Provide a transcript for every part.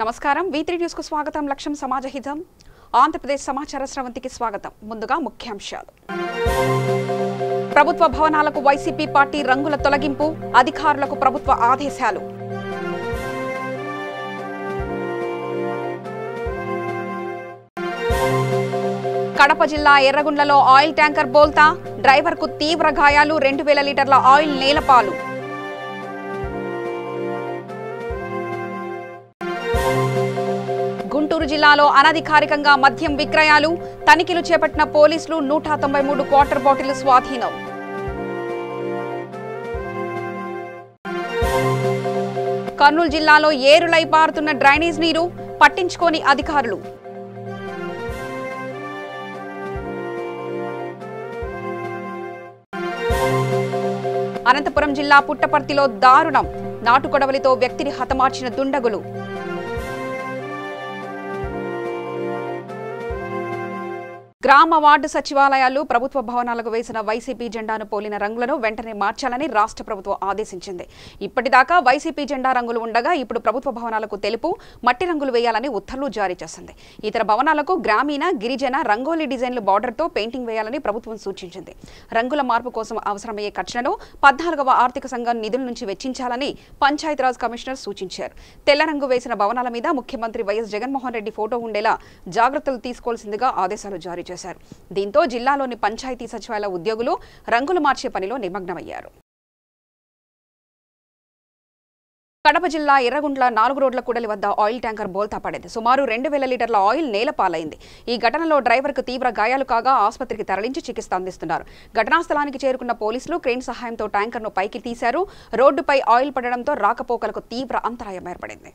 నమస్కారం V3 news కు స్వాగతం లక్ష్యం సమాజహితం ఆంధ్రప్రదేశ్ సమాచార స్రవంతికి స్వాగతం ముందుగా ముఖ్యాంశాలు ప్రభుత్వ భవనాలకు వైసీపీ పార్టీ రంగుల తొలగింపు అధికారులకు ప్రభుత్వ ఆదేశాలు కడప జిల్లా ఎర్రగుండ్లలో ఆయిల్ ట్యాంకర్ బోల్తా డ్రైవర్కు తీవ్ర గాయాలు 2000 లీటర్ల ఆయిల్ నేలపాలు గుంటూరు జిల్లాలో అనధికారికంగా మద్యం విక్రయాలు తనిఖీలు చేపట్టిన పోలీసులు 193 క్వార్టర్ బాటిల్ స్వాధీనం కర్నూలు జిల్లాలో ఏరులై పారుతున్న డ్రైనేజ్ నీరు పట్టించుకోని అధికారులు అనంతపురం జిల్లా పుట్టపర్తిలో దారుణం నాటుకొడవలితో వ్యక్తిని హతమార్చిన దుండగులు గ్రామ వార్డు సచివాలయాలు ప్రభుత్వ భవనాలకు వేసిన వైసీపీ జెండాను పోలిన రంగులను వెంటనే మార్చాలని రాష్ట్ర ప్రభుత్వం ఆదేశించింది. ఇప్పటిదాకా వైసీపీ జెండా రంగులు ఉండగా ఇప్పుడు ప్రభుత్వ భవనాలకు తెలుపు, మట్టి రంగులు వేయాలని ఉత్తర్వులు జారీ చేసింది. ఇతర భవనాలకు గ్రామీణ, గిరిజన రంగోలీ డిజైన్లు బార్డర్తో పెయింటింగ్ వేయాలని ప్రభుత్వం సూచించింది. రంగుల మార్పు కోసం అవసరమయ్యే ఖర్చులను 14వ ఆర్థిక సంఘం నిధుల నుంచి వెచ్చించాలని పంచాయతీరాజ్ కమిషనర్ సూచించారు. తెల్ల రంగు వేసిన భవనాల మీద ముఖ్యమంత్రి వైఎస్ జగన్మోహన్ రెడ్డి ఫోటో ఉండేలా జాగ్రత్తలు తీసుకోవాల్సిందిగా ఆదేశాలు జారీ చేశారు. దీంతో జిల్లాలోని పంచాయతీ సచివాలయ ఉద్యోగులు రంగులు మార్చే పనిలో నిమగ్నమయ్యారు. కడప జిల్లా ఎర్రగుంట్ల 4 రోడ్ల కూడలి వద్ద ఆయిల్ ట్యాంకర్ బోల్తా పడింది. సుమారు 2000 లీటర్ల ఆయిల్ నేలపాలైంది. ఈ ఘటనలో డ్రైవర్కు తీవ్ర గాయాలు కాగా ఆసుపత్రికి తరలించి చికిత్స అందిస్తున్నారు. ఘటనా స్థలానికి చేరుకున్న పోలీసులు క్రేన్ సహాయంతో ట్యాంకర్ను పైకి తీశారు. రోడ్డుపై ఆయిల్ పడడంతో రాకపోకలకు తీవ్ర అంతరాయం ఏర్పడింది.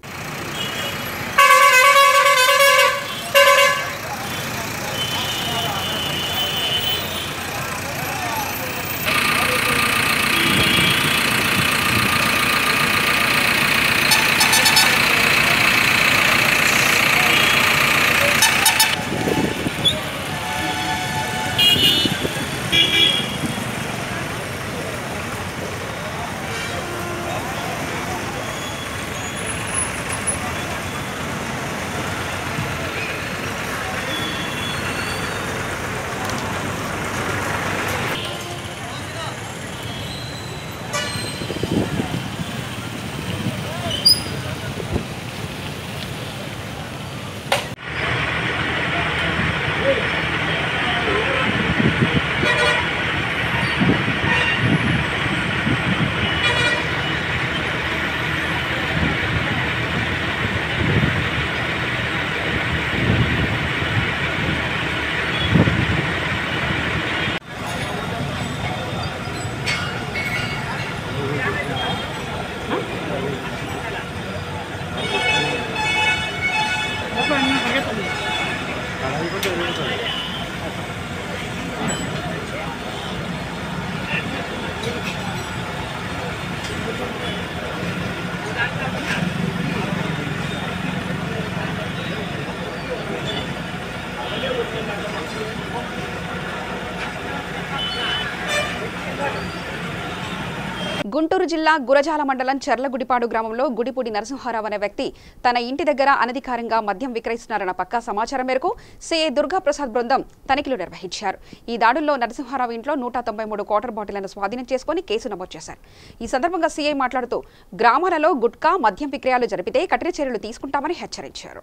గుంటూరు జిల్లా గురజాల మండలం చెర్లగుడిపాడు గ్రామంలో గుడిపూడి నరసింహారావు అనే వ్యక్తి తన ఇంటి దగ్గర అనధికారంగా మద్యం విక్రయిస్తున్నారన్న పక్కా సమాచారం మేరకు సిఐ దుర్గాప్రసాద్ బృందం తనిఖీలు నిర్వహించారు. ఈ దాడుల్లో నరసింహారావు ఇంట్లో 193 క్వార్టర్ బాటిళ్లను స్వాధీనం చేసుకుని కేసు నమోదు చేశారు. ఈ సందర్భంగా సిఐ మాట్లాడుతూ గ్రామాలలో గుట్కా మద్యం విక్రయాలు జరిపితే కఠిన చర్యలు తీసుకుంటామని హెచ్చరించారు.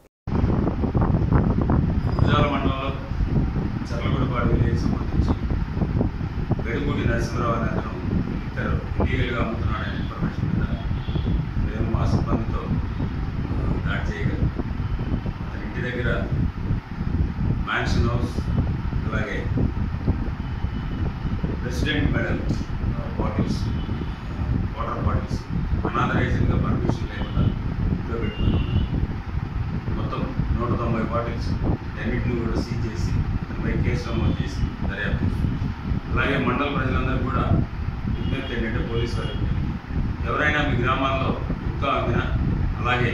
ఇల్లీగల్గా అమ్ముతున్నాడనే ఇన్ఫర్మేషన్ మీద మేము మా సిబ్బందితో దాడి చేయగలం. అతని ఇంటి దగ్గర మ్యాన్షన్ హౌస్, అలాగే president medal bottles, water bottles అనాథరైజ్డ్గా పర్మిషన్ లేకుండా ఇంట్లో పెట్టుకున్నాం. మొత్తం 190 బాటిల్స్ అన్నింటినీ కూడా సీజ్ చేసి అతనిపై కేసు నమోదు చేసి దర్యాప్తు. అలాగే మండల ప్రజలందరూ కూడా విజ్ఞప్తి ఏంటంటే పోలీసు వారికి ఎవరైనా మీ గ్రామాల్లో గుట్కా అమ్మినా, అలాగే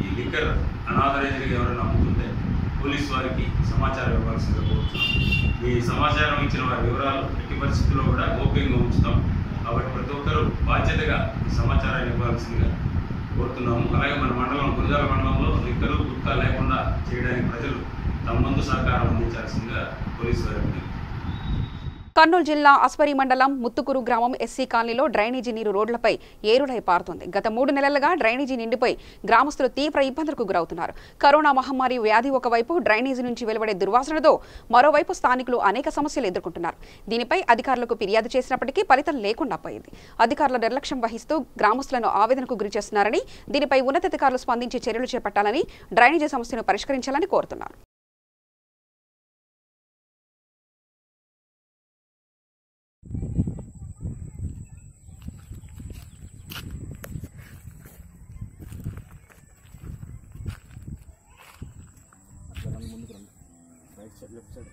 ఈ లిక్కర్ అనాథరైజ్డ్గా ఎవరైనా అమ్ముతుంటే పోలీసు వారికి సమాచారం ఇవ్వాల్సిందిగా కోరుతున్నాం. ఈ సమాచారం ఇచ్చిన వారి వివరాలు ఎట్టి పరిస్థితుల్లో కూడా గోప్యంగా ఉంచుతాం. కాబట్టి ప్రతి ఒక్కరూ బాధ్యతగా ఈ సమాచారాన్ని ఇవ్వాల్సిందిగా కోరుతున్నాము. అలాగే మన మండలం గురజాల మండలంలో లిక్కరు గుట్కా లేకుండా చేయడానికి ప్రజలు తమ వంతు సహకారం అందించాల్సిందిగా పోలీసు వారిని. కర్నూలు జిల్లా అస్వరి మండలం ముత్తుకూరు గ్రామం ఎస్సీ కాలనీలో డ్రైనేజీ నీరు రోడ్లపై ఏరులై పారుతోంది. గత 3 నెలలుగా డ్రైనేజీ నిండిపోయి గ్రామస్తులు తీవ్ర ఇబ్బందులకు గురవుతున్నారు. కరోనా మహమ్మారి వ్యాధి ఒకవైపు, డ్రైనేజీ నుంచి వెలువడే దుర్వాసనతో మరోవైపు స్థానికులు అనేక సమస్యలు ఎదుర్కొంటున్నారు. దీనిపై అధికారులకు ఫిర్యాదు చేసినప్పటికీ ఫలితం లేకుండా పోయింది. అధికారుల నిర్లక్ష్యం వహిస్తూ గ్రామస్తులను ఆవేదనకు గురి చేస్తున్నారని, దీనిపై ఉన్నతాధికారులు స్పందించి చర్యలు చేపట్టాలని, డ్రైనేజీ సమస్యను పరిష్కరించాలని కోరుతున్నారు. left side.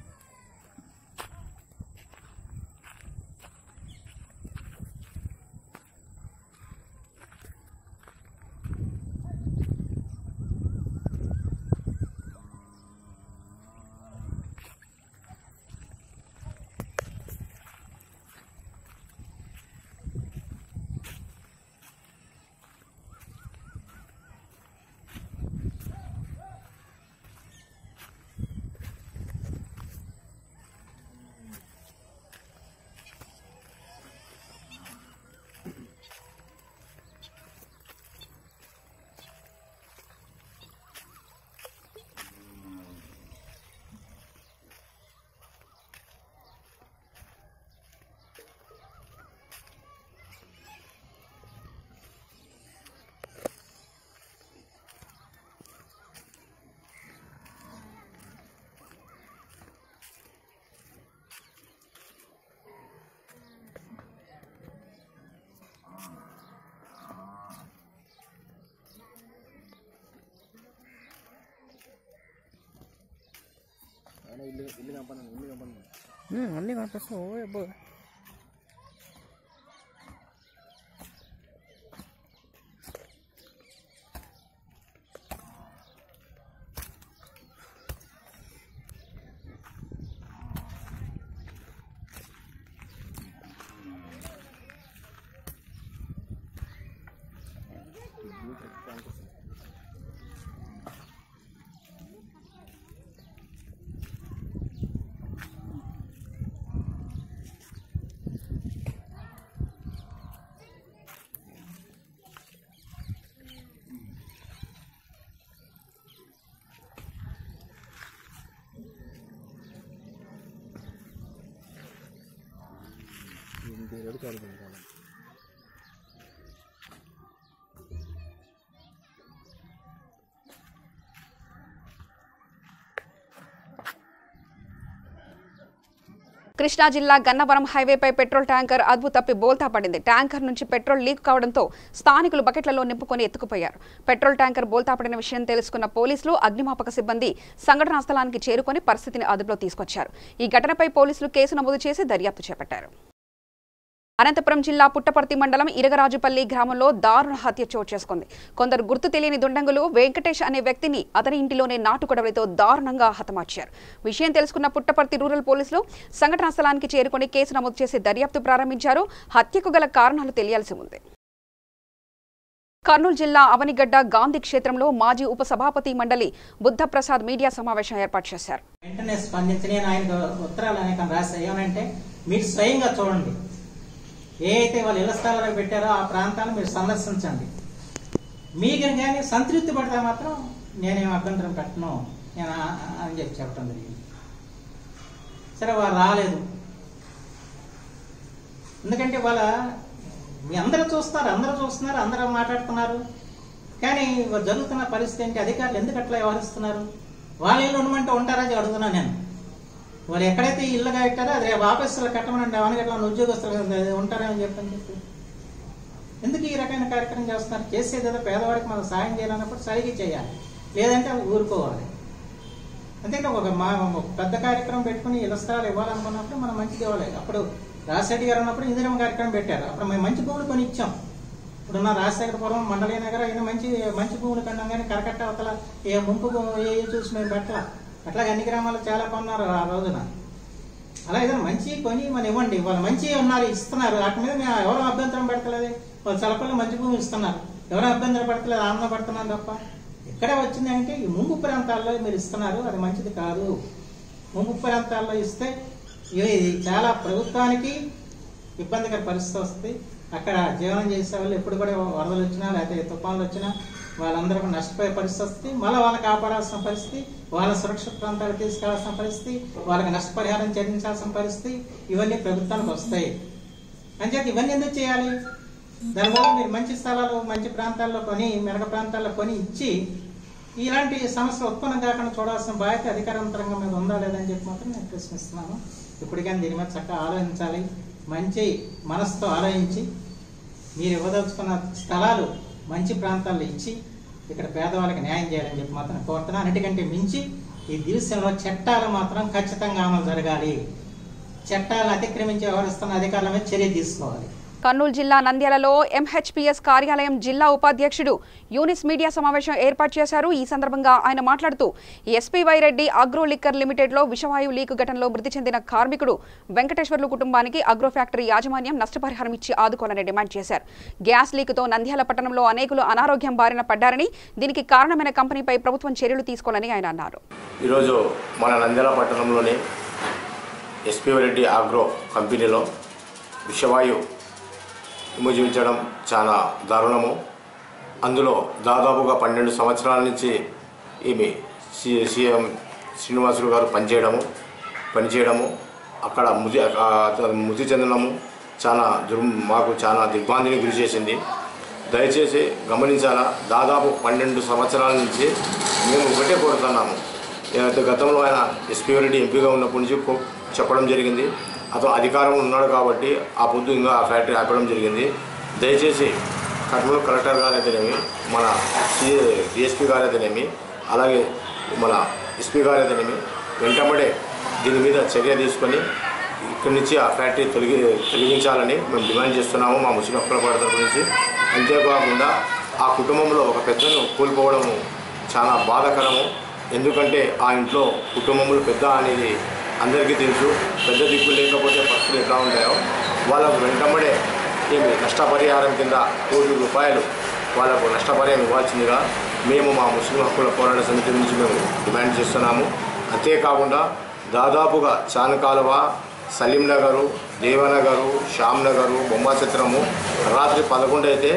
అన్నీ కనిపిస్తాం. ఓ అబ్బో కృష్ణా జిల్లా గన్నవరం హైవేపై పెట్రోల్ ట్యాంకర్ అదుపు తప్పి బోల్తా పడింది. ట్యాంకర్ నుంచి పెట్రోల్ లీక్ కావడంతో స్థానికులు బకెట్లలో నింపుకొని ఎత్తుకుపోయారు. పెట్రోల్ ట్యాంకర్ బోల్తా పడిన విషయం తెలుసుకున్న పోలీసులు, అగ్నిమాపక సిబ్బంది సంఘటనా స్థలానికి చేరుకొని పరిస్థితిని అదుపులో తీసుకొచ్చారు. ఈ ఘటనపై పోలీసులు కేసు నమోదు చేసి దర్యాప్తు చేపట్టారు. అనంతపురం జిల్లా పుట్టపర్తి మండలం ఇరగరాజుపల్లి గ్రామంలో దారుణ హత్య చోటు చేసుకుంది. కొందరు గుర్తు తెలియని దుండంగులు వెంకటేష్ అనే వ్యక్తిని అతని ఇంటిలోనే నాటుకొడవలితో దారుణంగా హతమార్చారు. విషయం తెలుసుకున్న పుట్టపర్తి రూరల్ పోలీసులు సంఘటనా స్థలానికి చేరుకొని కేసు నమోదు చేసి దర్యాప్తు ప్రారంభించారు. హత్యకు గల కారణాలు తెలియాల్సి ఉంది. కర్నూలు జిల్లా అవనిగడ్డ గాంధీ క్షేత్రంలో మాజీ ఉప సభాపతి మండలి బుద్ధప్రసాద్ మీడియా సమావేశం ఏర్పాటు చేశారు. వెంటనే స్పందించి నేను ఆయనకు ఉత్తరాలు అనేక రాశాను. ఏమనంటే మీరు స్వయంగా చూడండి, ఏ అయితే వాళ్ళు ఇళ్ల స్థలాలకు పెట్టారో ఆ ప్రాంతాలను మీరు సందర్శించండి. మీకు కానీ సంతృప్తి పడితే మాత్రం నేనేం అభ్యంతరం పెట్టను నేను అని చెప్పడం జరిగింది. సరే వాళ్ళు రాలేదు. ఎందుకంటే వాళ్ళ మీ అందరూ చూస్తున్నారు, అందరూ మాట్లాడుతున్నారు. కానీ జరుగుతున్న పరిస్థితి ఏంటి, అధికారులు ఎందుకు అట్లా వ్యవహరిస్తున్నారు? వాళ్ళ ఇల్లు ఉండమంటే ఉంటారా అని అడుగుతున్నాను నేను. వాళ్ళు ఎక్కడైతే ఇళ్ళగా పెట్టారో అది ఆఫీసులో కట్టమనండి, అవనగట్ల ఉద్యోగస్తులు ఉంటారని చెప్పని ఎందుకు ఈ రకమైన కార్యక్రమం చేస్తున్నారు? చేసేది ఏదో పేదవాడికి మనం సాయం చేయాలన్నప్పుడు సరిగ్గా చేయాలి, లేదంటే అది ఊరుకోవాలి. అంతేకాదు ఒక పెద్ద కార్యక్రమం పెట్టుకుని ఇళ్ల స్థలాలు ఇవ్వాలనుకున్నప్పుడు మనం మంచిది ఇవ్వాలి. అప్పుడు రాజశేఖర్ గారు ఉన్నప్పుడు ఇందిరమ్మ కార్యక్రమం పెట్టారు, అప్పుడు మేము మంచి భూములు కొని ఇచ్చాం. ఇప్పుడున్న రాజశేఖరపురం మండలి నగర్ అయినా మంచి భూములు కన్నాం, కానీ కరకట్ట అవతల ఏ ముంపు ఏ చూసి మేము పెట్టాల. అట్లాగే అన్ని గ్రామాలు చాలా కొన్నారు ఆ రోజున. అలా ఏదైనా మంచి కొని మనం ఇవ్వండి. వాళ్ళు మంచి ఉన్నారు, ఇస్తున్నారు, వాటి మీద మేము ఎవరు అభ్యంతరం పెడతలేదు. వాళ్ళు చలపల్లి మంచి భూమి ఇస్తున్నారు, ఎవరో ఇబ్బందులు పడతలేదు, ఆనంద పడుతున్నాను తప్ప. ఎక్కడే వచ్చిందంటే ఈ ముంపు ప్రాంతాల్లో మీరు ఇస్తున్నారు, అది మంచిది కాదు. ముంపు ప్రాంతాల్లో ఇస్తే ఇవి చాలా ప్రభుత్వానికి ఇబ్బందికర పరిస్థితి వస్తుంది. అక్కడ జీవనం చేసే వాళ్ళు ఎప్పుడు కూడా వరదలు వచ్చినా లేకపోతే తుఫాన్లు వచ్చినా వాళ్ళందరూ నష్టపోయే పరిస్థితి వస్తుంది. మళ్ళీ వాళ్ళని కాపాడాల్సిన పరిస్థితి, వాళ్ళ సురక్షిత ప్రాంతాలకు తీసుకెళ్లాల్సిన పరిస్థితి, వాళ్ళకి నష్టపరిహారం చెల్లించాల్సిన పరిస్థితి ఇవన్నీ ప్రభుత్వానికి వస్తాయి. అంచేత ఇవన్నీ ఎందుకు చేయాలి? దానివల్ల మీరు మంచి స్థలాలు మంచి ప్రాంతాల్లో కొని, మెరక ప్రాంతాల్లో కొని ఇచ్చి ఇలాంటి సమస్యలు ఉత్పన్నం కాకుండా చూడాల్సిన బాధ్యత అధికారంతరంగం మీద ఉందా లేదని చెప్పి మాత్రం నేను ప్రశ్నిస్తున్నాను. ఇప్పటికైనా దీని మీద చక్కగా ఆలోచించాలి. మంచి మనసుతో ఆలోచించి మీరు ఇవ్వదలుచుకున్న స్థలాలు మంచి ప్రాంతాల్లో ఇచ్చి ఇక్కడ పేదవాళ్ళకి న్యాయం చేయాలని చెప్పి మాత్రం కోరుతున్నాను. అన్నిటికంటే మించి ఈ దేశంలో చట్టాలు మాత్రం ఖచ్చితంగా అమలు జరగాలి. చట్టాలను అతిక్రమించి వ్యవహరిస్తున్న అధికారుల మీద చర్య తీసుకోవాలి. కర్నూలు జిల్లా నంద్యాలలో ఎంహెచ్పిఎస్ కార్యాలయం జిల్లా ఉపాధ్యక్షుడు యూనిస్ మీడియా సమావేశం ఏర్పాటు చేశారు. ఈ సందర్భంగా ఆయన మాట్లాడుతూ ఎస్పీవై రెడ్డి అగ్రో లిక్కర్ లిమిటెడ్లో విషవాయువు లీకు ఘటనలో మృతి చెందిన కార్మికుడు వెంకటేశ్వర్లు కుటుంబానికి అగ్రో ఫ్యాక్టరీ యాజమాన్యం నష్టపరిహారం ఇచ్చి ఆదుకోవాలని డిమాండ్ చేశారు. గ్యాస్ లీకుతో నంద్యాల పట్టణంలో అనేకులు అనారోగ్యం బారిన పడ్డారని, దీనికి కారణమైన కంపెనీపై ప్రభుత్వం చర్యలు తీసుకోవాలని ఆయన అన్నారు. ఈరోజు మన నంద్యాల పట్టణంలోని ఎస్పీవై రెడ్డి అగ్రో కంపెనీలో విషవాయువు విమోచించడం చాలా దారుణము. అందులో దాదాపుగా 12 సంవత్సరాల నుంచి ఈమె సీఎం శ్రీనివాసులు గారు పనిచేయడము అక్కడ మృతి చెందడము మాకు చాలా దిగ్భ్రాంతిని గురి చేసింది. దయచేసి గమనించాలా, దాదాపు 12 సంవత్సరాల నుంచి మేము ఒకటే కోరుతున్నాము. గతంలో ఆయన ఎస్పీ రెడ్డి ఎంపీగా ఉన్నప్పటి నుంచి చెప్పడం జరిగింది. అతను అధికారం ఉన్నాడు కాబట్టి ఆ పొద్దు ఇంకా ఆ ఫ్యాక్టరీ ఆపడం జరిగింది. దయచేసి కర్నూలు కలెక్టర్ గారు అయితేనేమి, మన డిఎస్పీ గారు అయితేనేమి, అలాగే మన ఎస్పీ గారు అయితేనేమి వెంటబడే దీని మీద చర్య తీసుకొని ఇక్కడి నుంచి ఆ ఫ్యాక్టరీ తొలగించాలని మేము డిమాండ్ చేస్తున్నాము మా ముస్లిం హక్కుల పోరాట తరపు నుంచి. అంతేకాకుండా ఆ కుటుంబంలో ఒక పెద్దను కోల్పోవడము చాలా బాధాకరము. ఎందుకంటే ఆ ఇంట్లో కుటుంబంలో పెద్ద అనేది అందరికీ తెలుసు. పెద్ద దిక్కు లేకపోతే పరిస్థితులు ఎట్లా ఉంటాయో వాళ్ళకు వెంటబడే నష్టపరిహారం కింద ₹1 కోటి వాళ్ళకు నష్టపరిహారం ఇవ్వాల్సిందిగా మేము మా ముస్లిం హక్కుల పోరాట సమితి నుంచి మేము డిమాండ్ చేస్తున్నాము. అంతేకాకుండా దాదాపుగా చానకాలువ, సలీం నగరు, దేవనగరు, శ్యామ్ నగరు, బొమ్మాసత్రము రాత్రి 11 అయితే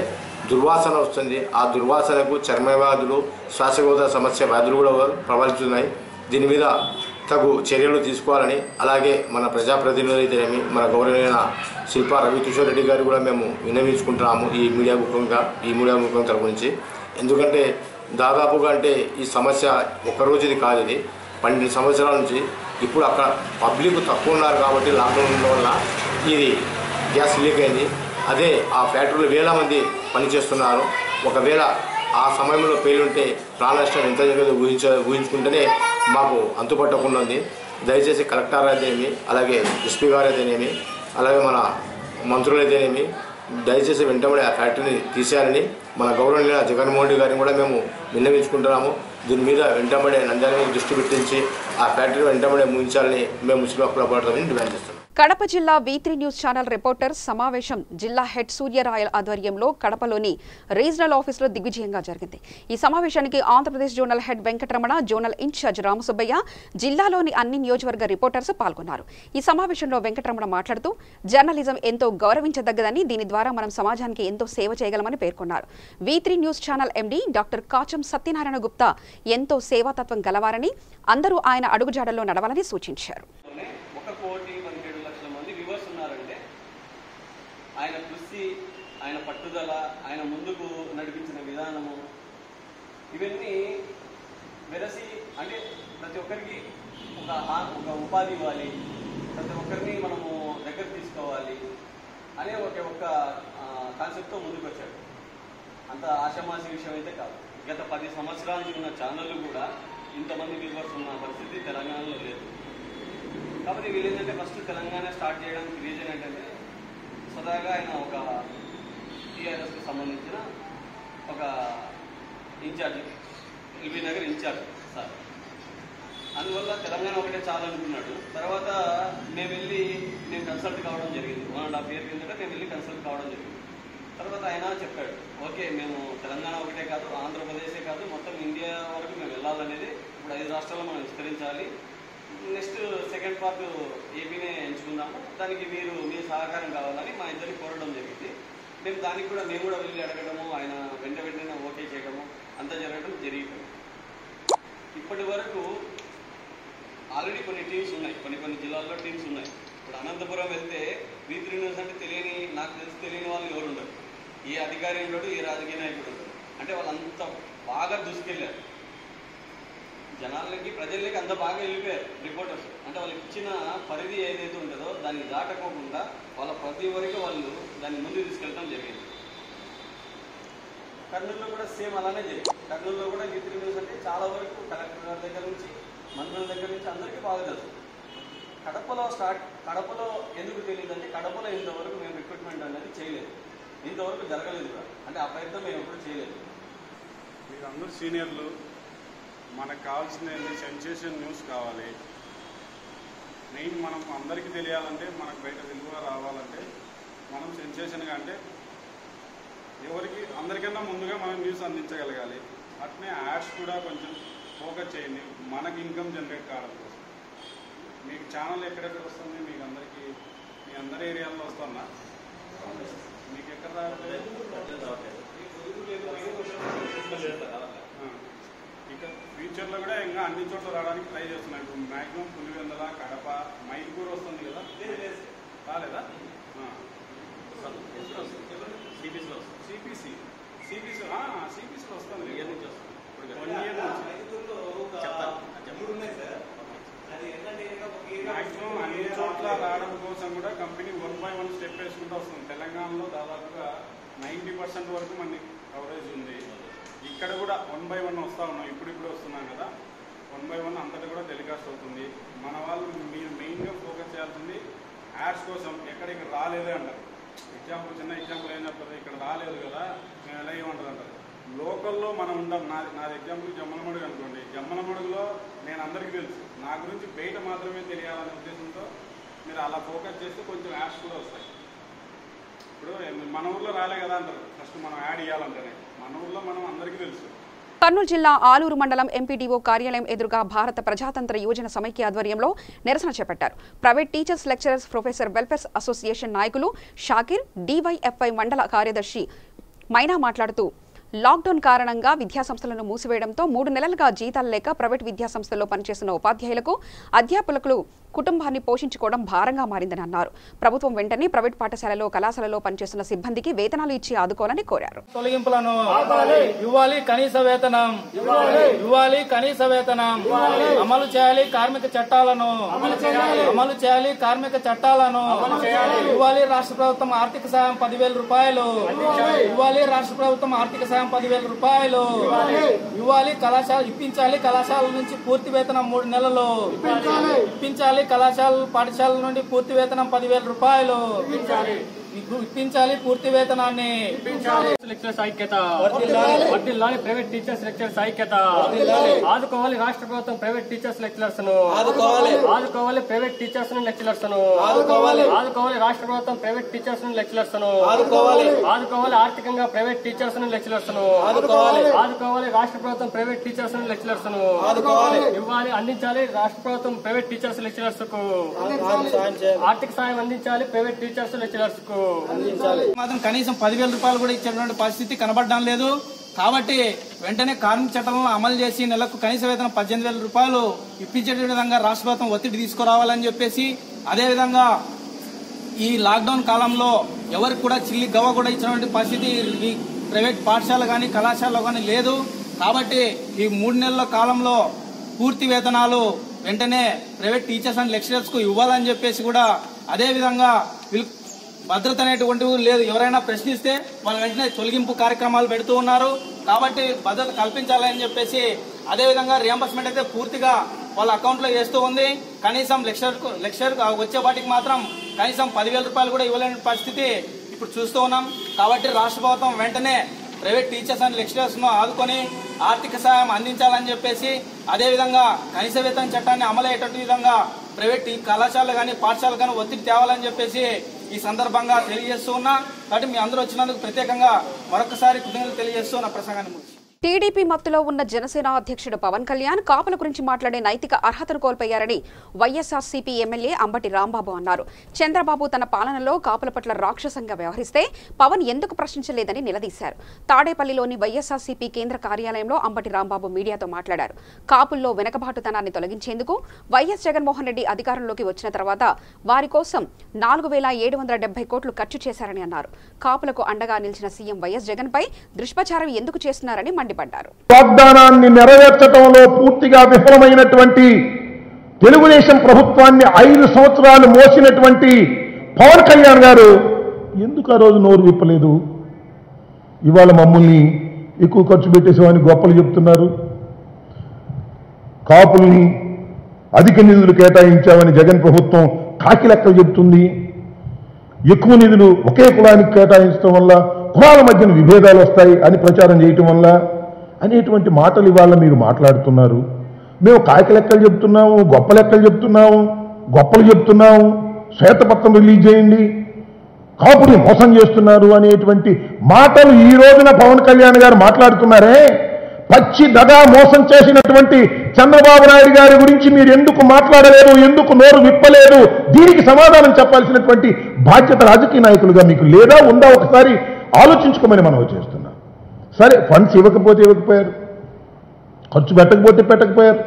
దుర్వాసన వస్తుంది. ఆ దుర్వాసనకు చర్మ వ్యాధులు, శ్వాసకోశ సమస్య వ్యాధులు కూడా ప్రబలుతున్నాయి. దీని మీద తగు చర్యలు తీసుకోవాలని, అలాగే మన ప్రజాప్రతినిధులు అయితేనేమి మన గౌరవనీయ శిల్పా రవికిషోర్ రెడ్డి గారు కూడా మేము విన్నవించుకుంటున్నాము ఈ మీడియా ముఖం తరపు నుంచి. ఎందుకంటే దాదాపుగా అంటే ఈ సమస్య ఒక్కరోజుది కాదు, ఇది 12 సంవత్సరాల నుంచి. ఇప్పుడు అక్కడ పబ్లిక్ తక్కువ ఉన్నారు కాబట్టి లాక్డౌన్ ఉండడం వల్ల ఇది గ్యాస్ లీక్ అయింది. అదే ఆ ఫ్యాక్టరీలో వేల మంది పనిచేస్తున్నారు. ఒకవేళ ఆ సమయంలో పేలుంటే ప్రాణ నష్టం ఎంత జరిగేదో ఊహించుకుంటేనే మాకు అంతుపట్టకుండా ఉంది. దయచేసి కలెక్టర్ అయితేనేమి, అలాగే ఎస్పీ గారు అయితేనేమి, అలాగే మన మంత్రులు అయితేనేమి దయచేసి వెంటబడి ఆ ఫ్యాక్టరీని తీసేయాలని మన గౌరవనీయ జగన్మోహన్ రెడ్డి గారిని కూడా మేము విన్నవించుకుంటున్నాము. దీని మీద వెంటబడే నంద్యాల మీద దృష్టి పెట్టించి ఆ ఫ్యాక్టరీ వెంటబడే ముగించాలని మేము ముస్లిం హక్కుల పోరాటాన్ని డిమాండ్ చేస్తున్నాం. కడప జిల్లా V3 న్యూస్ ఛానల్ రిపోర్టర్స్ సమావేశం జిల్లా హెడ్ సూర్యరాయల్ ఆధ్వర్యంలో కడపలోని రీజనల్ ఆఫీసులో దిగ్విజయంగా జరిగింది. ఈ సమావేశానికి Andhra Pradesh zonal head Venkataramana, zonal incharge Ramasubbaiah, జిల్లాలోని అన్ని నియోజకవర్గ రిపోర్టర్స్ పాల్గొన్నారు. ఈ సమావేశంలో వెంకటరమణ మాట్లాడుతూ జర్నలిజం ఎంతో గౌరవించదగ్గదని, దీని ద్వారా మనం సమాజానికి ఎంతో సేవ చేయగలమని పేర్కొన్నారు. V3 news channel MD doctor Kacham Satyanarayana Gupta ఎంతో సేవాతత్వం గలవారని, అందరూ ఆయన అడుగుజాడల్లో నడవాలని సూచించారు. ఆయన కృషి, ఆయన పట్టుదల, ఆయన ముందుకు నడిపించిన విధానము ఇవన్నీ వెరసి అంటే ప్రతి ఒక్కరికి ఒక ఉపాధి ఇవ్వాలి, ప్రతి ఒక్కరిని మనము దగ్గర తీసుకోవాలి అనే ఒక కాన్సెప్ట్తో ముందుకు వచ్చాడు. అంత ఆషామాషి విషయం అయితే కాదు. గత 10 సంవత్సరాల నుంచి ఉన్న ఛానళ్ళు కూడా ఇంతమంది వ్యూవర్స్ ఉన్న పరిస్థితి తెలంగాణలో లేదు. కాబట్టి వీళ్ళు ఏంటంటే ఫస్ట్ తెలంగాణ స్టార్ట్ చేయడానికి రీజన్ ఏంటంటే సదాగా ఆయన ఒక టీఆర్ఎస్కి సంబంధించిన ఒక incharge, LB Nagar incharge sir. అందువల్ల తెలంగాణ ఒకటే చాలనుకున్నాడు. తర్వాత నేను కన్సల్ట్ కావడం జరిగింది. 1.5 year కిందట నేను వెళ్ళి కన్సల్ట్ కావడం జరిగింది. తర్వాత ఆయన చెప్పాడు, ఓకే మేము తెలంగాణ ఒకటే కాదు, ఆంధ్రప్రదేశే కాదు, మొత్తం ఇండియా వరకు మేము వెళ్ళాలనేది ఇప్పుడు 5 రాష్ట్రాల్లో మనం విస్తరించాలి. నెక్స్ట్ సెకండ్ పార్ట్ ఏపీనే ఎంచుకుందాము, దానికి మీ సహకారం కావాలని మా ఇద్దరిని కోరడం జరిగింది. దానికి కూడా మేము కూడా వెళ్ళి అడగడము, ఆయన వెంటనే ఓకే చేయడము అంతా జరగడం జరిగింది. ఇప్పటి వరకు ఆల్రెడీ కొన్ని టీమ్స్ ఉన్నాయి, కొన్ని జిల్లాల్లో టీమ్స్ ఉన్నాయి. ఇప్పుడు అనంతపురం వెళ్తే V3 న్యూస్ అంటే నాకు తెలియని వాళ్ళు ఎవరు ఉండరు, ఏ అధికారి ఉండడు, ఏ రాజకీయ నాయకుడు ఉండడు. అంటే వాళ్ళంత బాగా దూసుకెళ్ళారు, జనాలకి ప్రజలకి అంత బాగా వెళ్ళిపోయారు రిపోర్టర్స్. అంటే వాళ్ళకి ఇచ్చిన పరిధి ఏదైతే ఉంటుందో దాన్ని దాటకోకుండా వాళ్ళ ప్రతి వరకు వాళ్ళు దాన్ని ముందు తీసుకెళ్ళడం జరిగింది. కర్నూలులో కూడా సేమ్ అలానే జరిగింది. కర్నూలులో కూడా V3 న్యూస్ అంటే చాలా వరకు కలెక్టర్ గారి దగ్గర నుంచి, మంత్రుల దగ్గర నుంచి అందరికీ బాగా తెలుసు. కడపలో ఎందుకు తెలియదు అంటే కడపలో ఇంతవరకు మేము రిక్రూట్మెంట్ అనేది చేయలేదు, ఇంతవరకు జరగలేదు కూడా. అంటే ఆ ప్రయత్నం మేము ఎప్పుడు చేయలేదు. మీరు అందరూ సీనియర్లు, మనకు కావాల్సిన సెన్సేషన్ న్యూస్ కావాలి. మెయిన్ మనం అందరికీ తెలియాలంటే, మనకు బయట విలువ రావాలంటే మనం సెన్సేషన్గా అంటే అందరికన్నా ముందుగా మనం న్యూస్ అందించగలగాలి. అట్నే యాడ్స్ కూడా కొంచెం ఫోకస్ చేయండి, మనకి ఇన్కమ్ జనరేట్ కావడం కోసం. మీకు ఛానల్ ఎక్కడెక్కడ వస్తుంది, మీకు అందరికీ మీ అందరి ఏరియాలో వస్తుందా? మీకు ఎక్కడ రావట్లేదు? ఇక ఫ్యూచర్లో కూడా ఇంకా అన్ని చోట్ల రావడానికి ట్రై చేస్తున్నాం. ఇప్పుడు మ్యాక్సిమం పులివెందుల, కడప, మైల్పూర్ వస్తుంది కదా, రాలేదా? సిపిసిలో వస్తుంది. 1 ఇయర్ మ్యాక్సిమం అన్ని చోట్ల రావడం కోసం కూడా కంపెనీ 1 by 1 స్టెప్ వేసుకుంటూ వస్తుంది. తెలంగాణలో దాదాపుగా 90% వరకు మనకి కవరేజ్ ఉంది. ఇక్కడ కూడా 1 by 1 వస్తూ ఉన్నాం, ఇప్పుడు వస్తున్నాం కదా. 1 by 1 అంతటా కూడా టెలికాస్ట్ అవుతుంది. మన వాళ్ళు మీరు మెయిన్గా ఫోకస్ చేయాల్సింది యాడ్స్ కోసం. ఎక్కడికి రాలేదే అంటారు. చిన్న ఎగ్జాంపుల్ ఏం చెప్తారు, ఇక్కడ రాలేదు కదా మేము ఎలా ఏమంటారు అంటారు. లోకల్లో మనం ఉంటాం. నాది ఎగ్జాంపుల్ జమ్మలమడుగు అనుకోండి. జమ్మలమడుగులో నేను అందరికీ తెలుసు, నా గురించి బయట మాత్రమే తెలియాలనే ఉద్దేశంతో మీరు అలా ఫోకస్ చేస్తే కొంచెం యాడ్స్ కూడా వస్తాయి. ఇప్పుడు మన ఊర్లో రాలే కదా అంటారు, ఫస్ట్ మనం యాడ్ ఇవ్వాలంటేనే. మన ఊర్లో మనం అందరికీ తెలుసు. కర్నూలు జిల్లా ఆలూరు మండలం ఎంపీడీఓ కార్యాలయం ఎదురుగా భారత ప్రజాతంత్ర యువజన సమైక్య ఆధ్వర్యంలో నిరసన చేపట్టారు. Private teachers, lecturers, professor welfare association నాయకులు షాకిర్, DYFI మండల కార్యదర్శి మైనా మాట్లాడుతూ, లాక్డౌన్ కారణంగా విద్యాసంస్థలను మూసివేయడంతో 3 నెలలుగా జీతాలు లేక ప్రైవేట్ విద్యాసంస్థల్లో పనిచేస్తున్న ఉపాధ్యాయులకు, అధ్యాపకులకు కుటుంబాన్ని పోషించుకోవడం భారంగా మారిందని అన్నారు. ప్రభుత్వం వెంటనే ప్రైవేట్ పాఠశాలలో, కళాశాలలో పనిచేస్తున్న సిబ్బందికి వేతనాలు ఇచ్చి ఆదుకోవాలని కోరారు. తొలగింపులను ఇవ్వాలి, కనీస వేతనం ఇవ్వాలి, కనీస వేతనం అమలు చేయాలి, కార్మిక చట్టాలను అమలు చేయాలి, కార్మిక చట్టాలను ఇవ్వాలి. రాష్ట్ర ప్రభుత్వం ఆర్థిక సాయం 10,000 రూపాయలు ఇవ్వాలి. రాష్ట్ర ప్రభుత్వం ఆర్థిక సాయం 10,000 రూపాయలు ఇవ్వాలి. కళాశాల ఇప్పించాలి, కళాశాల నుంచి పూర్తి వేతనం 3 నెలలు ఇప్పించాలి. పాఠశాల నుండి పూర్తి వేతనం 10,000 రూపాయలు ఇప్పించాలి. పూర్తి వేతనాన్ని లెక్చరర్స్ ఐక్యత వర్ధిల్లాలి. ప్రైవేట్ టీచర్స్, లెక్చరర్స్ ఐక్యత ఆదుకోవాలి. రాష్ట్ర ప్రభుత్వం ప్రైవేట్ టీచర్స్, లెక్చరర్స్ ను ఆదుకోవాలి. ప్రైవేట్ టీచర్స్ ను, లెక్చరర్స్ ను ఆదుకోవాలి. రాష్ట్ర ప్రభుత్వం ప్రైవేట్ టీచర్స్ ను, లెక్చరర్స్ ను ఆదుకోవాలి. ఆర్థికంగా ప్రైవేట్ టీచర్స్ ను, లెక్చరర్స్ ను ఆదుకోవాలి. రాష్ట్ర ప్రభుత్వం ప్రైవేట్ టీచర్స్ ను, లెక్చరర్స్ ను ఇవ్వాలి, అందించాలి. రాష్ట్ర ప్రభుత్వం ప్రైవేట్ టీచర్స్, లెక్చరర్స్ కు ఆర్థిక సాయం అందించాలి. ప్రైవేట్ టీచర్స్, లెక్చరర్స్ కు మాత్రం కనీసం 10,000 రూపాయలు కూడా ఇచ్చేటువంటి పరిస్థితి కనబడడం లేదు. కాబట్టి వెంటనే కార్మిక చట్టాలను అమలు చేసి నెలకు కనీస వేతనం 18,000 రూపాయలు ఇప్పించే విధంగా రాష్ట్ర ప్రభుత్వం ఒత్తిడి తీసుకురావాలని చెప్పేసి, అదేవిధంగా ఈ లాక్డౌన్ కాలంలో ఎవరికి కూడా చిల్లి గవ్వ కూడా ఇచ్చినటువంటి పరిస్థితి ఈ ప్రైవేట్ పాఠశాల కానీ కళాశాలలో కానీ లేదు. కాబట్టి ఈ 3 నెలల కాలంలో పూర్తి వేతనాలు వెంటనే ప్రైవేట్ టీచర్స్ అండ్ లెక్చరర్స్ కు ఇవ్వాలని చెప్పేసి కూడా, అదేవిధంగా భద్రత అనేటువంటివి లేదు. ఎవరైనా ప్రశ్నిస్తే వాళ్ళు వెంటనే తొలగింపు కార్యక్రమాలు పెడుతూ ఉన్నారు. కాబట్టి భద్రత కల్పించాలని చెప్పేసి, అదేవిధంగా రియంబర్స్మెంట్ అయితే పూర్తిగా వాళ్ళ అకౌంట్ లో వేస్తూ ఉంది. కనీసం లెక్చర్ వచ్చేపాటికి మాత్రం కనీసం 10,000 రూపాయలు కూడా ఇవ్వలేని పరిస్థితి ఇప్పుడు చూస్తూ ఉన్నాం. కాబట్టి రాష్ట్ర ప్రభుత్వం వెంటనే ప్రైవేట్ టీచర్స్ అండ్ లెక్చరర్స్ ను ఆదుకొని ఆర్థిక సాయం అందించాలని చెప్పేసి, అదేవిధంగా కనీస వేతన చట్టాన్ని అమలయ్యేటట్టు విధంగా ప్రైవేట్ కళాశాలలు కానీ పాఠశాలలు కానీ ఒత్తిడి తేవాలని చెప్పేసి ఈ సందర్భంగా తెలియజేస్తూ ఉన్నా. కాబట్టి మీ అందరూ వచ్చినందుకు ప్రత్యేకంగా మరొకసారి కృతజ్ఞతలు తెలియజేస్తూ నా ప్రసంగాన్ని ముగిస్తున్నాను. టీడీపీ మత్తులో ఉన్న జనసేన అధ్యక్షుడు పవన్ కళ్యాణ్ కాపుల గురించి మాట్లాడే నైతిక అర్హతను కోల్పోయారని వైఎస్ఆర్సీపీ ఎమ్మెల్యే అంబటి రాంబాబు అన్నారు. చంద్రబాబు తన పాలనలో కాపుల పట్ల రాక్షసంగా వ్యవహరిస్తే పవన్ ఎందుకు ప్రశ్నించలేదని నిలదీశారు. తాడేపల్లిలోని వైఎస్ఆర్సీపీ కేంద్ర కార్యాలయంలో అంబటి రాంబాబు మీడియాతో మాట్లాడారు. కాపుల్లో వెనకబాటుతనాన్ని తొలగించేందుకు వైఎస్ జగన్మోహన్ రెడ్డి అధికారంలోకి వచ్చిన తర్వాత వారి కోసం 4,770 కోట్లు ఖర్చు చేశారని అన్నారు. కాపులకు అండగా నిలిచిన సీఎం వైఎస్ జగన్ పై దుష్ప్రచారం ఎందుకు చేస్తున్నారని మండిపడ్డారు. వాగ్దానాన్ని నెరవేర్చడంలో పూర్తిగా విఫలమైనటువంటి తెలుగుదేశం ప్రభుత్వాన్ని 5 సంవత్సరాలు మోసినటువంటి పవన్ కళ్యాణ్ గారు ఎందుకు ఆ రోజు నోరు విప్పలేదు? ఇవాళ మమ్మల్ని ఎక్కువ ఖర్చు పెట్టేసామని గొప్పలు చెప్తున్నారు. కాపుల్ని అధిక నిధులు కేటాయించామని జగన్ ప్రభుత్వం కాకి లెక్కలు చెప్తుంది. ఎక్కువ నిధులు ఒకే కులానికి కేటాయించడం వల్ల కులాల మధ్యన విభేదాలు వస్తాయి అని ప్రచారం చేయటం వల్ల అనేటువంటి మాటలు ఇవాళ మీరు మాట్లాడుతున్నారు. మేము కాకి లెక్కలు చెప్తున్నాము, గొప్ప లెక్కలు చెప్తున్నాము, గొప్పలు చెప్తున్నాము, శ్వేతపత్రం రిలీజ్ చేయండి, కాపుని మోసం చేస్తున్నారు అనేటువంటి మాటలు ఈ రోజున పవన్ కళ్యాణ్ గారు మాట్లాడుతున్నారే. పచ్చి దగా మోసం చేసినటువంటి చంద్రబాబు నాయుడు గారి గురించి మీరు ఎందుకు మాట్లాడలేదు? ఎందుకు నోరు విప్పలేదు? దీనికి సమాధానం చెప్పాల్సినటువంటి బాధ్యత రాజకీయ నాయకులుగా మీకు లేదా ఉందా? ఒకసారి ఆలోచించుకోమని మనం చేస్తున్నాం. సరే, ఫండ్స్ ఇవ్వకపోతే ఇవ్వకపోయారు, ఖర్చు పెట్టకపోతే పెట్టకపోయారు,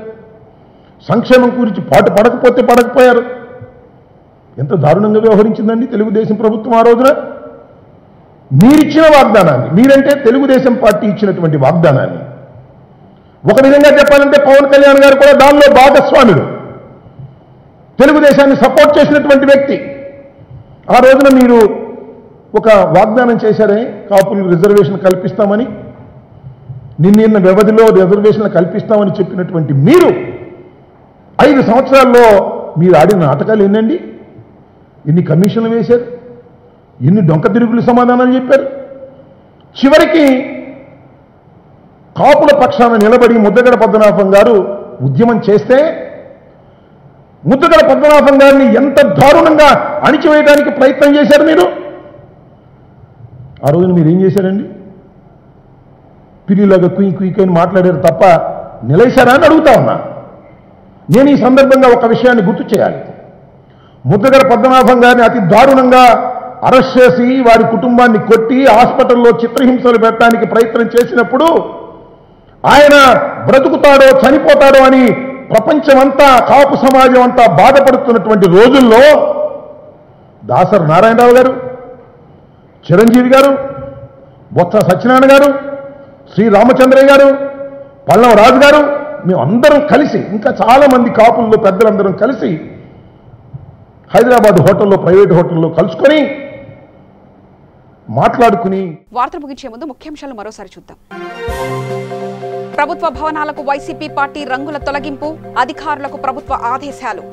సంక్షేమం గురించి పాటు పడకపోతే పడకపోయారు. ఎంత దారుణంగా వ్యవహరించిందండి తెలుగుదేశం ప్రభుత్వం ఆ రోజున. మీరిచ్చిన వాగ్దానాన్ని, మీరంటే తెలుగుదేశం పార్టీ ఇచ్చినటువంటి వాగ్దానాన్ని, ఒక విధంగా చెప్పాలంటే పవన్ కళ్యాణ్ గారు కూడా దానిలో భాగస్వాములు, తెలుగుదేశాన్ని సపోర్ట్ చేసినటువంటి వ్యక్తి. ఆ రోజున మీరు ఒక వాగ్దానం చేశారే, కాపులు రిజర్వేషన్ కల్పిస్తామని, నిన్న వ్యవధిలో రిజర్వేషన్లు కల్పిస్తామని చెప్పినటువంటి మీరు 5 సంవత్సరాల్లో మీరు ఆడిన నాటకాలు ఎన్నండి? ఎన్ని కమిషన్లు వేశారు, ఎన్ని డొంక తిరుగులు సమాధానాలు చెప్పారు. చివరికి కాపుల పక్షాన నిలబడి ముద్దగడ పద్మనాభం గారు ఉద్యమం చేస్తే ముద్దగడ పద్మనాభం గారిని ఎంత దారుణంగా అణిచివేయడానికి ప్రయత్నం చేశారు మీరు. ఆ రోజున మీరు ఏం చేశారండి? పిల్లిలాగా కుయి కుయికి అని మాట్లాడారు తప్ప నిలైశారా అని అడుగుతా ఉన్నా. నేను ఈ సందర్భంగా ఒక విషయాన్ని గుర్తు చేయాలి. ముద్దగడ పద్మనాభం గారిని అతి దారుణంగా అరెస్ట్ చేసి వారి కుటుంబాన్ని కొట్టి హాస్పిటల్లో చిత్రహింసలు పెట్టడానికి ప్రయత్నం చేసినప్పుడు ఆయన బ్రతుకుతాడో చనిపోతాడో అని ప్రపంచమంతా, కాపు సమాజం అంతా బాధపడుతున్నటువంటి రోజుల్లో దాసరి నారాయణరావు గారు, చిరంజీవి గారు, బొత్స సత్యనారాయణ గారు, శ్రీ రామచంద్రయ్య గారు, పల్లవ రాజు గారు, మేము అందరం కలిసి, ఇంకా చాలా మంది కాపుల్లో పెద్దలందరం కలిసి హైదరాబాద్ హోటల్లో, ప్రైవేట్ హోటల్లో కలుసుకొని మాట్లాడుకుని. వార్తలు ముగించే ముందు ముఖ్యాంశాలు మరోసారి చూద్దాం. ప్రభుత్వ భవనాలకు వైసీపీ పార్టీ రంగుల తొలగింపు, అధికారులకు ప్రభుత్వ ఆదేశాలు.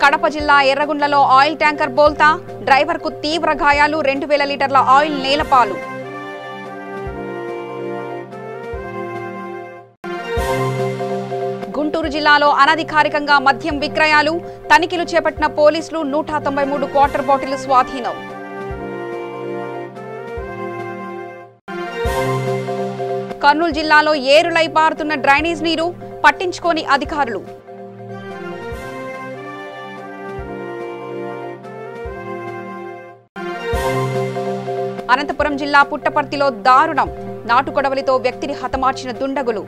కడప జిల్లా ఎర్రగుండ్లలో ఆయిల్ ట్యాంకర్ బోల్తా, డ్రైవర్కు తీవ్ర గాయాలు, 2000 లీటర్ల ఆయిల్ నేలపాలు. గుంటూరు జిల్లాలో అనధికారికంగా మద్యం విక్రయాలు, తనిఖీలు చేపట్టిన పోలీసులు 193 క్వార్టర్ బాటిల్ స్వాధీనం. కర్నూలు జిల్లాలో ఏరులై పారుతున్న డ్రైనేజ్ నీరు, పట్టించుకోని అధికారులు. అనంతపురం జిల్లా పుట్టపర్తిలో దారుణం, నాటుకొడవలితో వ్యక్తిని హతమార్చిన దుండగులు.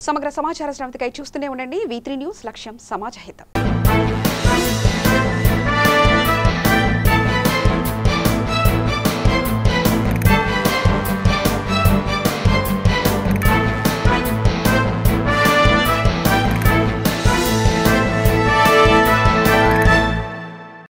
సమగ్ర సమాచార శ్రవణకై చూస్తూనే ఉండండి V3 న్యూస్, లక్ష్యం సమాజహితం.